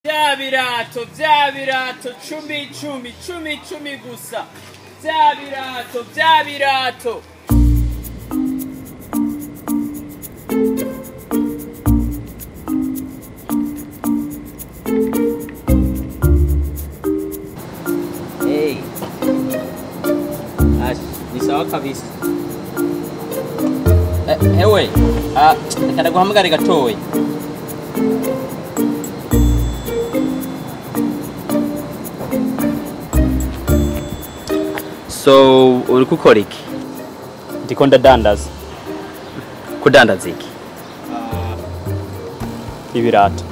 Vya birato cumi gusa. Vya birato. Hey. Ni sawa kabisa. Ewe, reka ndaguhamagare gatoya. So, uri gukora iki? Ndiko ndadandaza. Kudandaza iki? Ibirato.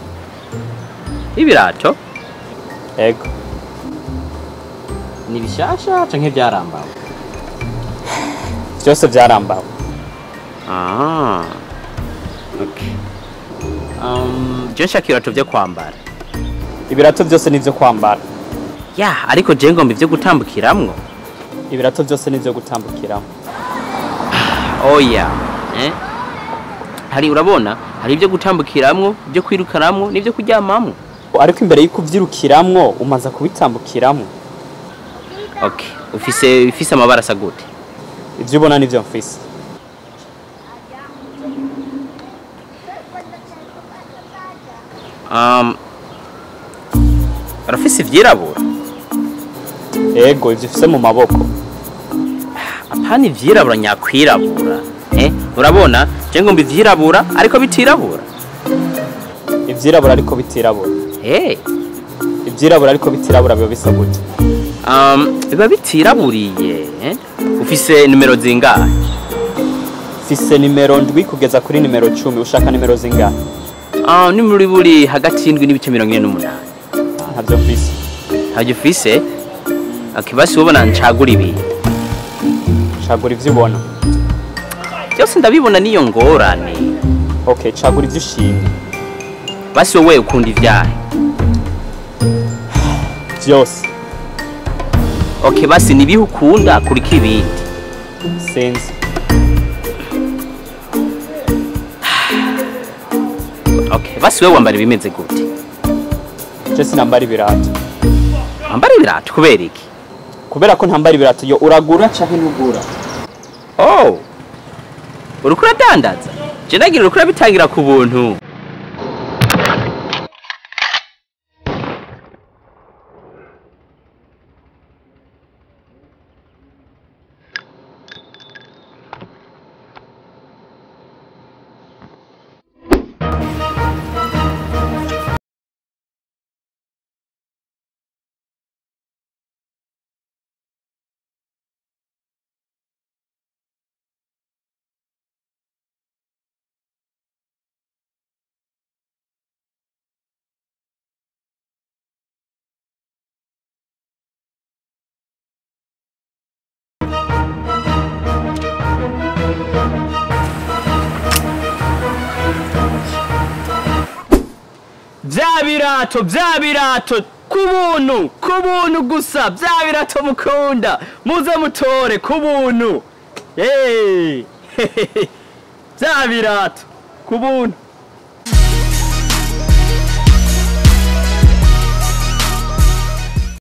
Ibirato? Ego. Ni bishasha canke vyarambawe? Vyose vyarambawe. Ah. Okay. Je nshaka ibirato vyo kwambara. Ibirato vyose nivyo kwambara. Ya, ariko je ngomba ivyo gutambukiramwo. Ibirato vyose nivyo gutambukiramo. Oya, hari urabona, hari ivyo gutambukiramwo, ivyo kwirukaramwo, n'ivyo kuryamamwo. Ariko imbere yuko uvyirukiramwo umaza kubitambukiramwo. Okay, ufise amabara asa gute? Ivyo ubona nivyo mfise. Arafise ivyirabura? Ego, ivyo ufise mu maboko. Apana ivyirabura nyakwirabura. Urabona, je ngomba ivyirabura ariko bitirabura. Ivyirabura ariko bitirabura. Ivyirabura ariko bitirabura biba bisa gute? Biba bitiraburiye. Ufise nimero zingahe? Fise nimero 7 kugeza kuri nimero 10. Ushaka nimero zingahe? Ni muri buri hagati y'indwi n'ibice 48. Ntavyo mfise. Ntavyo ufise? Akibasi ubona ncagura ibi. Cagura ivyo ubona. Byose ndabibona niyo ngorane. Okay, cagura ivyo ushimye. Basi wowe ukunda ivyahe? Vyose. Okay, basi nibihe ukunda kuri kibindi? Sinzi. Okay, basi wewe wambara ibimeze gute? Je sinambara ibirato. Wambara ibirato kubera iki? Kubera ko ntambara ibirato yo uragura canke ntugura? Oh. Urukura dandaza? Je nagira urukura bitangira ku buntu. Vya birato kubuntu gusa, vya birato mukunda muze mutore kubuntu. Vya birato kubuntu.